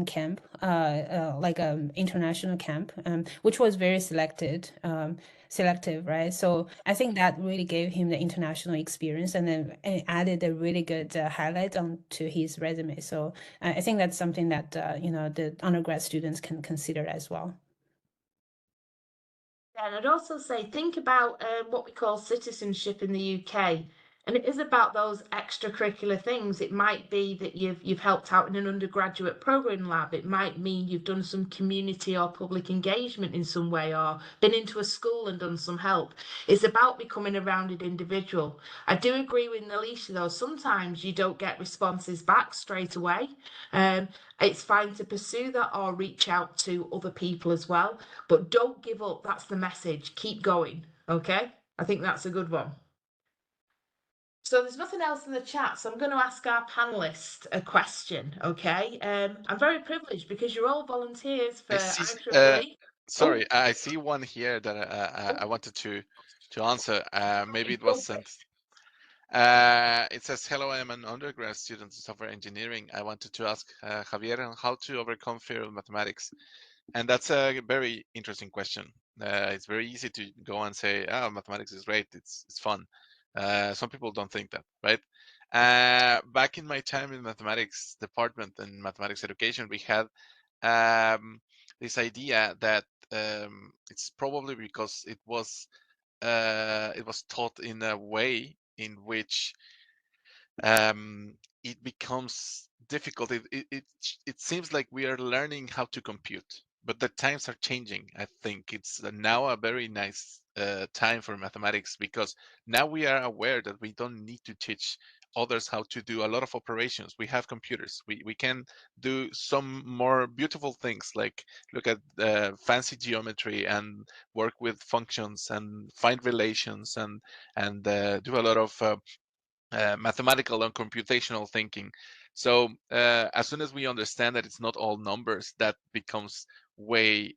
camp, like international camp, which was very selective, right? So I think that really gave him the international experience and then added a really good highlight onto his resume. So I think that's something that the undergrad students can consider as well. And I'd also say, think about what we call citizenship in the UK. And it is about those extracurricular things. It might be that you've helped out in an undergraduate program lab. It might mean you've done some community or public engagement in some way, or been into a school and done some help. It's about becoming a rounded individual. I do agree with Nelishia, though, sometimes you don't get responses back straight away. It's fine to pursue that or reach out to other people as well, but don't give up. That's the message. Keep going. Okay. I think that's a good one. So there's nothing else in the chat, so I'm going to ask our panelists a question, okay? I'm very privileged because you're all volunteers for IEEE. Sorry, I see one here that I wanted to answer. Maybe it was sent. It says, hello, I'm an undergrad student in software engineering. I wanted to ask Xavier on how to overcome fear of mathematics. And that's a very interesting question. It's very easy to go and say, oh, mathematics is great, it's fun. Some people don't think that, right? Back in my time in mathematics department and mathematics education, we had this idea that it's probably because it was taught in a way in which it becomes difficult. It seems like we are learning how to compute, but the times are changing. I think it's now a very nice time for mathematics, because now we are aware that we don't need to teach others how to do a lot of operations. We have computers. We can do some more beautiful things, like look at fancy geometry and work with functions and find relations and do a lot of mathematical and computational thinking. So as soon as we understand that it's not all numbers, that becomes way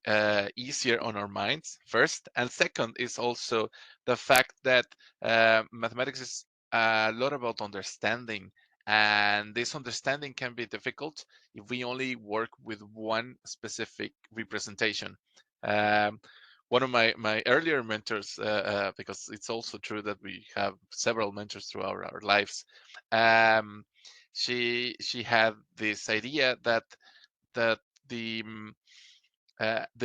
easier on our minds, first. And second is also the fact that mathematics is a lot about understanding. And this understanding can be difficult if we only work with one specific representation. One of my earlier mentors, because it's also true that we have several mentors through our lives, she had this idea that the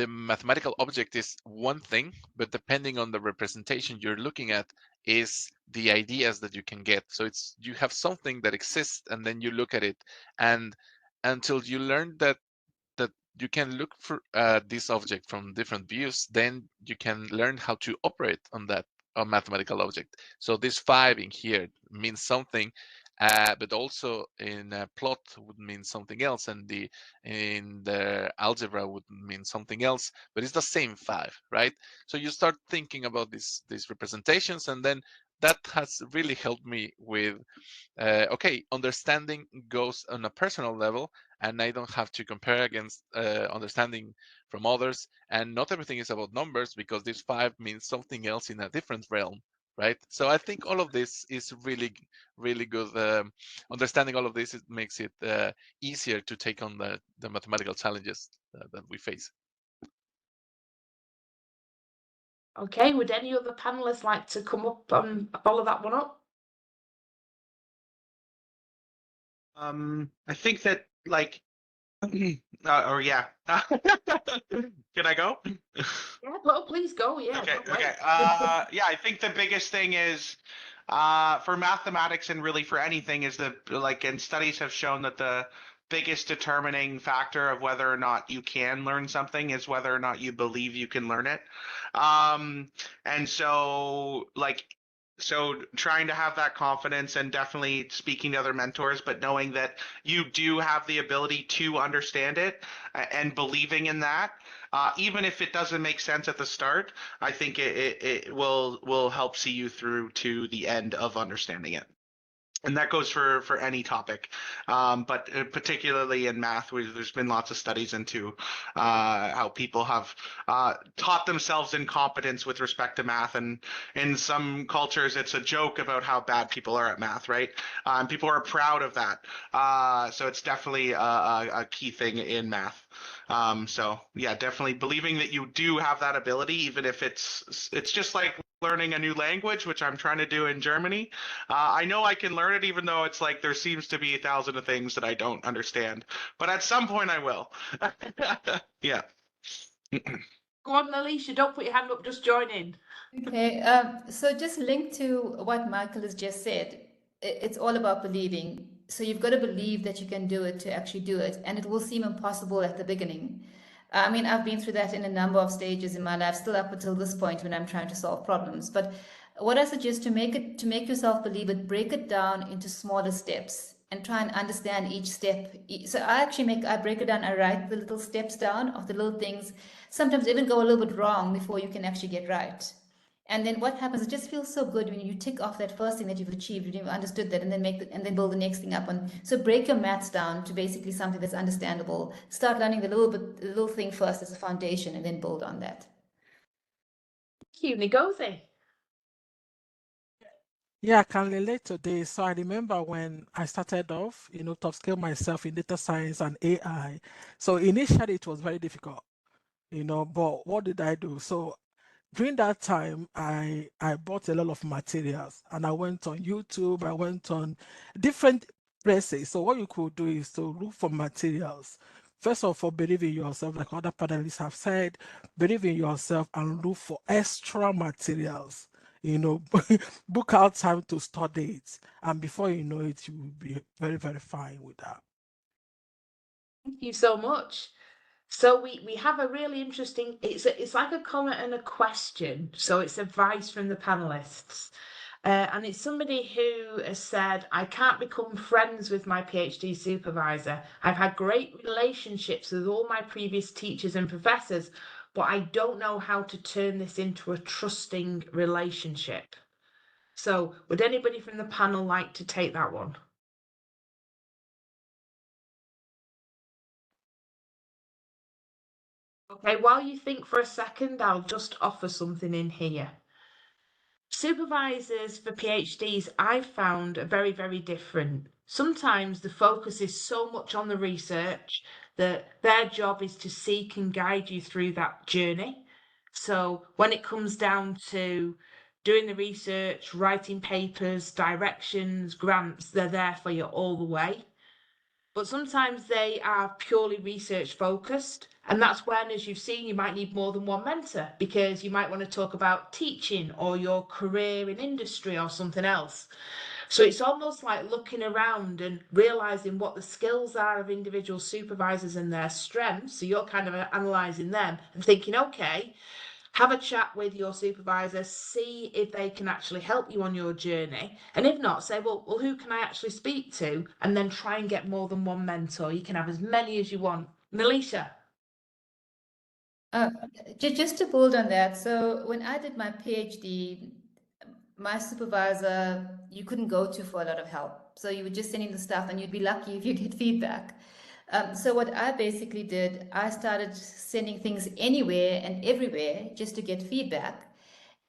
mathematical object is one thing, but depending on the representation you're looking at is the ideas that you can get. So it's, you have something that exists and then you look at it, and until you learn that you can look for this object from different views, then you can learn how to operate on that mathematical object. So this 5 in here means something, but also in a plot would mean something else, and in the algebra would mean something else, but it's the same 5, right? So you start thinking about these representations, and then that has really helped me with okay, understanding goes on a personal level, and I don't have to compare against understanding from others. And not everything is about numbers, because this 5 means something else in a different realm, right? So I think all of this is really, really good. Understanding all of this, it makes it easier to take on the mathematical challenges that we face. Okay, would any other panelists like to come up and follow that one up? I think that, like, or yeah. Can I go? Yeah, well, please go. Yeah. Okay. don't wait. Yeah, I think the biggest thing is for mathematics, and really for anything, is and studies have shown that the biggest determining factor of whether or not you can learn something is whether or not you believe you can learn it. And so, so trying to have that confidence, and definitely speaking to other mentors, but knowing that you do have the ability to understand it, and believing in that, even if it doesn't make sense at the start, I think it will help see you through to the end of understanding it. And that goes for any topic, but particularly in math, there's been lots of studies into how people have taught themselves incompetence with respect to math, and in some cultures, it's a joke about how bad people are at math, right? And people are proud of that. So it's definitely a key thing in math. So yeah, definitely believing that you do have that ability, even if it's just like learning a new language, which I'm trying to do in Germany. I know I can learn it, even though it's like there seems to be 1,000 of things that I don't understand. But at some point, I will. Yeah. Go on, Nelishia, don't put your hand up, just join in. Okay, so just linked to what Michael has just said, it's all about believing. So you've got to believe that you can do it to actually do it, and it will seem impossible at the beginning. I mean, I've been through that in a number of stages in my life, still up until this point when I'm trying to solve problems. But what I suggest to make yourself believe it, break it down into smaller steps and try and understand each step. So I break it down, I write the little steps down of the little things, sometimes even go a little bit wrong before you can actually get right. And then what happens, it just feels so good when you tick off that first thing that you've achieved, and you've understood that, and then build the next thing up. And so break your maths down to basically something that's understandable. Start learning the little thing first as a foundation, and then build on that. Thank you, Ngozi. Yeah, I can relate to this. So I remember when I started off, to upskill myself in data science and AI. So initially it was very difficult, but what did I do? So during that time, I bought a lot of materials, and I went on YouTube, I went on different places. So what you could do is to look for materials. First of all, believe in yourself, like other panelists have said, believe in yourself and look for extra materials. Book out time to study it, and before you know it, you will be very, very fine with that. Thank you so much. So we have a really interesting, it's like a comment and a question. So it's advice from the panelists. And it's somebody who has said, I can't become friends with my PhD supervisor. I've had great relationships with all my previous teachers and professors, but I don't know how to turn this into a trusting relationship. So would anybody from the panel like to take that one? Okay, while you think for a second, I'll just offer something in here. Supervisors for PhDs, I've found, are very, very different. Sometimes the focus is so much on the research that their job is to seek and guide you through that journey. So when it comes down to doing the research, writing papers, directions, grants, they're there for you all the way. But sometimes they are purely research focused. And that's when, as you've seen, you might need more than one mentor, because you might want to talk about teaching or your career in industry or something else. So it's almost like looking around and realizing what the skills are of individual supervisors and their strengths. So you're kind of analyzing them and thinking, okay, have a chat with your supervisor, see if they can actually help you on your journey. And if not, say, well, who can I actually speak to? And then try and get more than one mentor. You can have as many as you want. Nelishia. Just to build on that, so when I did my PhD, my supervisor, you couldn't go to for a lot of help. So you would just send in the stuff, and you'd be lucky if you get feedback. So what I basically did, I started sending things anywhere and everywhere just to get feedback.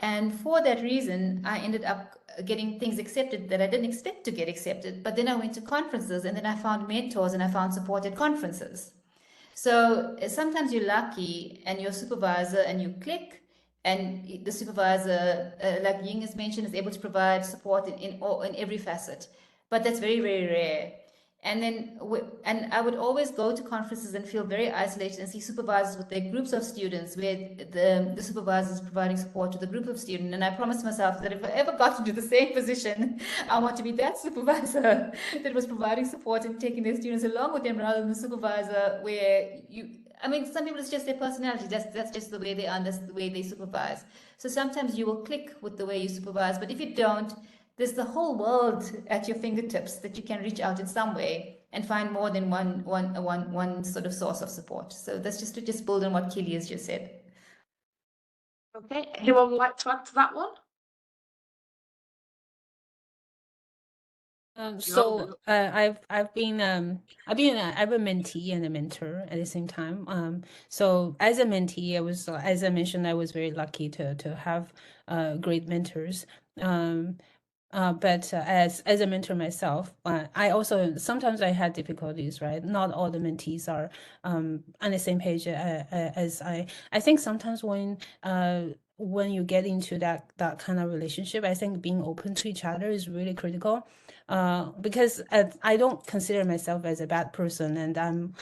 And for that reason, I ended up getting things accepted that I didn't expect to get accepted. But then I went to conferences, and then I found mentors, and I found support at conferences. So sometimes you're lucky and your supervisor, and you click, and the supervisor, like Ying has mentioned, is able to provide support in every facet. But that's very, very rare. And then, and I would always go to conferences and feel very isolated and see supervisors with their groups of students, where the supervisor is providing support to the group of students. And I promised myself that if I ever got into the same position, I want to be that supervisor that was providing support and taking their students along with them, rather than the supervisor where I mean, some people, it's just their personality. That's just the way they are, that's the way they supervise. So sometimes you will click with the way you supervise, but if you don't, there's the whole world at your fingertips that you can reach out in some way and find more than one sort of source of support. So that's just to build on what Keely has just said. Okay, anyone would like to add to that one? I've been I'm a mentee and a mentor at the same time. So as a mentee, I was, as I mentioned, I was very lucky to have great mentors. But as a mentor myself, I also sometimes I had difficulties, right? Not all the mentees are on the same page as I. I think sometimes when you get into that kind of relationship, I think being open to each other is really critical. Because I don't consider myself as a bad person, and I'm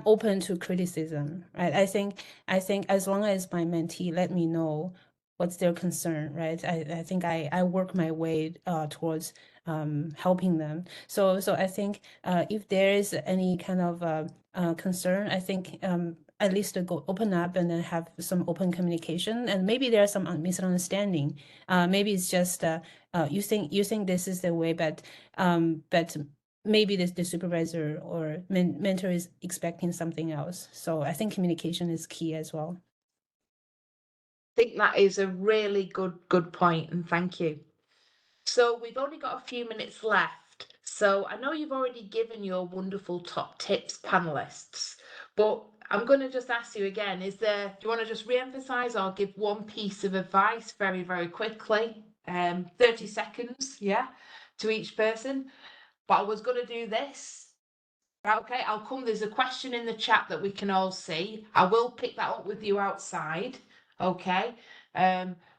open to criticism, right? I think as long as my mentee let me know what's their concern, right? I think I work my way towards helping them. So I think if there is any kind of concern, I think at least to go open up and then have some open communication. And maybe there's some misunderstanding. Maybe it's just you think this is the way, but maybe the supervisor or mentor is expecting something else. So I think communication is key as well. I think that is a really good point, and thank you. So we've only got a few minutes left. So I know you've already given your wonderful top tips, panelists, but I'm going to just ask you again, do you want to just re-emphasize or give one piece of advice very, very quickly? 30 seconds, yeah, to each person. But I was going to do this. Okay, there's a question in the chat that we can all see. I will pick that up with you outside. Okay.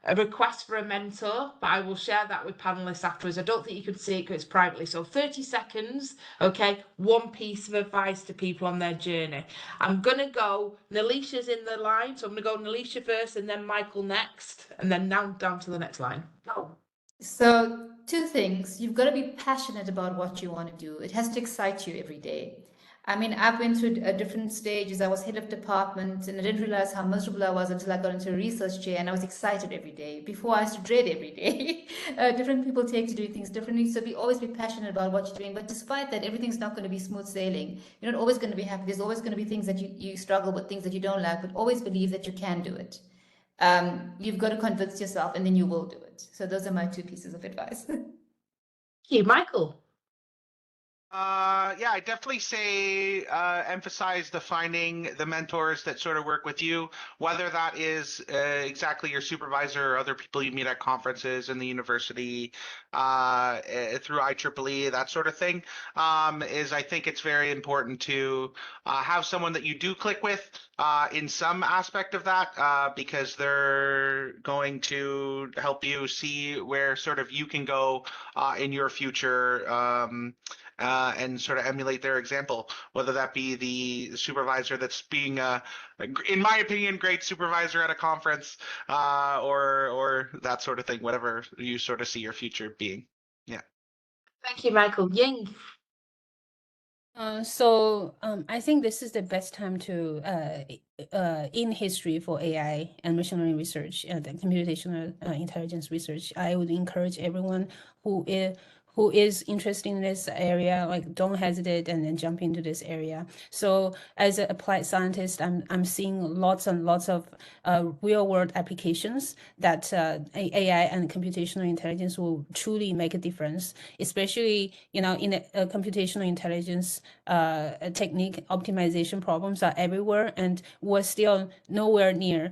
A request for a mentor, but I will share that with panelists afterwards. I don't think you can see it because it's privately. So 30 seconds, okay, one piece of advice to people on their journey. I'm going to go, Nelishia's in the line, so I'm going to go Nelishia first and then Michael next, and then now down to the next line. Go. So, two things. You've got to be passionate about what you want to do. It has to excite you every day. I mean, I've been through different stages. I was head of department and I didn't realize how miserable I was until I got into a research chair, and I was excited every day. Before, I used to dread every day. Different people take to doing things differently. So always be passionate about what you're doing. But despite that, everything's not going to be smooth sailing. You're not always going to be happy. There's always going to be things that you struggle with, things that you don't like, but always believe that you can do it. You've got to convince yourself, and then you will do it. So those are my two pieces of advice. Thank you, Michael. Yeah, I definitely say emphasize finding the mentors that sort of work with you, whether that is exactly your supervisor or other people you meet at conferences in the university, through IEEE, that sort of thing. I think it's very important to have someone that you do click with in some aspect of that, because they're going to help you see where sort of you can go in your future. And sort of emulate their example, whether that be the supervisor that's being, in my opinion, great supervisor at a conference, or that sort of thing, whatever you sort of see your future being. Yeah. Thank you, Michael. Ying. I think this is the best time to in history for AI and machine learning research and computational intelligence research. I would encourage everyone who is interested in this area, like, don't hesitate and then jump into this area. So as an applied scientist, I'm seeing lots and lots of real world applications that AI and computational intelligence will truly make a difference, especially, in a computational intelligence technique. Optimization problems are everywhere, and we're still nowhere near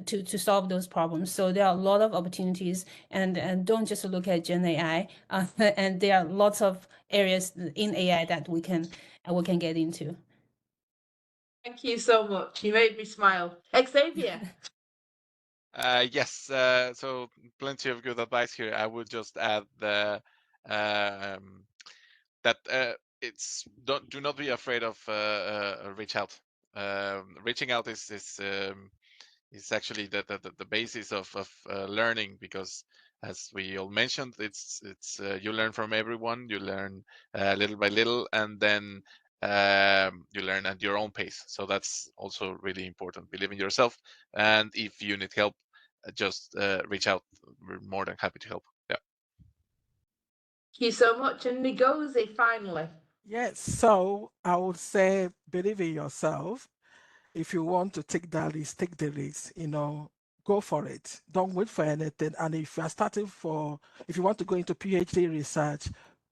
to solve those problems. So there are a lot of opportunities, and don't just look at Gen AI. And there are lots of areas in AI that we can get into. Thank you so much. You made me smile. Xavier. Yes, so plenty of good advice here. I would just add that do not be afraid of reach out. Reaching out is actually the basis of learning, because as we all mentioned, it's you learn from everyone. You learn little by little, and then you learn at your own pace. So that's also really important. Believe in yourself, and if you need help, just reach out. We're more than happy to help. Yeah. Thank you so much. And Ngozi, finally. Yes, so I would say believe in yourself. If you want to take that risk, take the risk. Go go for it. Don't wait for anything. And if you are if you want to go into PhD research,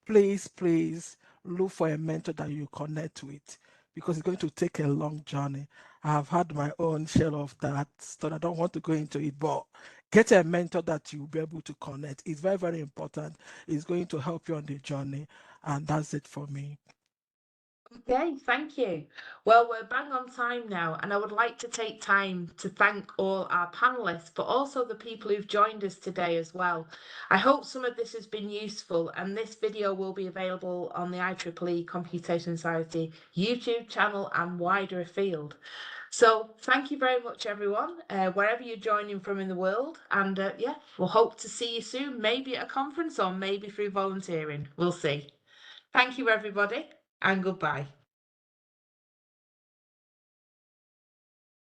please look for a mentor that you connect with, because it's going to take a long journey. I have had my own share of that, so I don't want to go into it, but get a mentor that you'll be able to connect. It's very, very important. It's going to help you on the journey. And that's it for me. Okay, thank you. Well, we're bang on time now, and I would like to take time to thank all our panelists, but also the people who've joined us today as well. I hope some of this has been useful, and this video will be available on the IEEE Computational Society YouTube channel and wider afield. So thank you very much, everyone, wherever you're joining from in the world. And yeah, we'll hope to see you soon, maybe at a conference or maybe through volunteering. We'll see. Thank you, everybody, and goodbye.